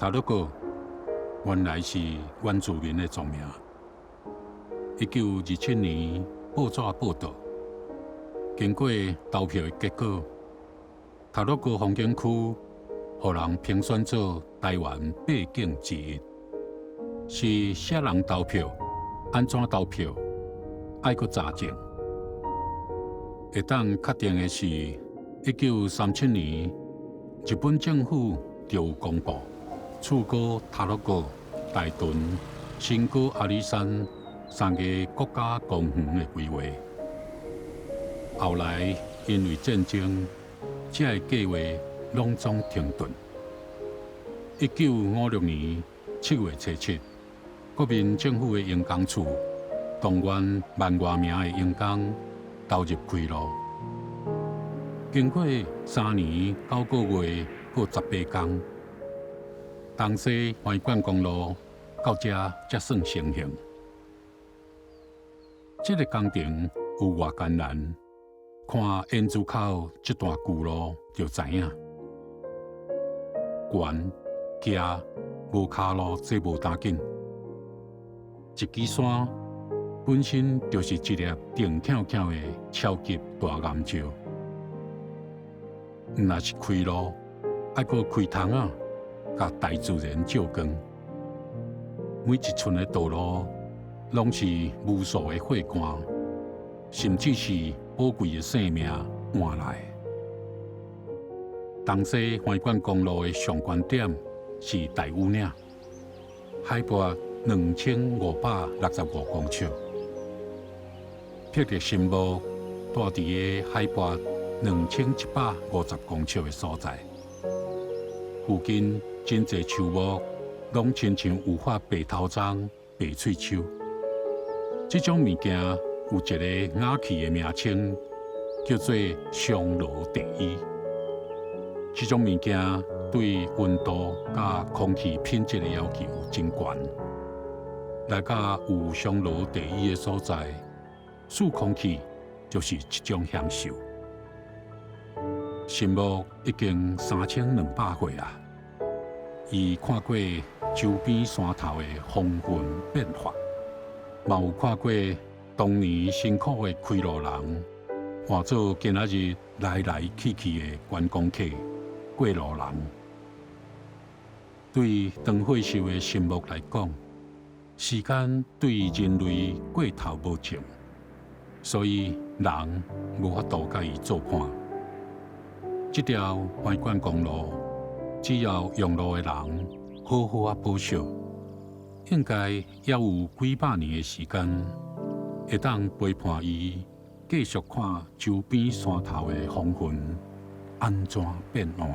塔鲁哥原来是原住民的族名。1927年报纸报道，经过投票的结果，塔鲁哥风景区被人评选做台湾八景之一。是啥人投票？安怎投票？爱阁查证。会当确定的是，1937年日本政府就有公布。楚高、塔鲁哥、大屯、新高阿里山3个国家公园的规划。后来因为战争，这个计划拢总停顿。1956年7月7日，国民政府的营工处动员10000多名的营工投入开路。经过3年9个月，过18天。东西环贯公路到这才算成型。这个工程有偌艰难，看燕子口这段旧路就知影。悬、行、无卡路这无打紧。一支山本身就是一粒静巧巧的超级大岩石，若是开路，爱阁开窗啊！甲大自然照光，每一寸的道路拢是无数的火光，甚至是宝贵的生命换来。东西环贯公路的上关点是大武岭，海拔2565公尺，霹雳新木住伫个海拔2150公尺的所在，附近。真侪树木拢亲像有发白头鬃、白喙鬚。这种物件有一个雅气的名称，叫做双螺第一。这种物件对温度甲空气品质的要求真悬。来到有双螺第一的所在，数空气就是一种享受。新木已经3200岁啊。伊看过周边山头的风云变化，嘛有看过当年辛苦的开路人，换做今仔日来来去去的观光客、过路人。对长岁寿的心目来讲，时间对人类过头无情，所以人无法度甲伊做伴。这条环贯公路。只要用路的人好好啊保守，应该也有几百年的时间，会当陪伴伊继续看周边山头的风云安怎变换。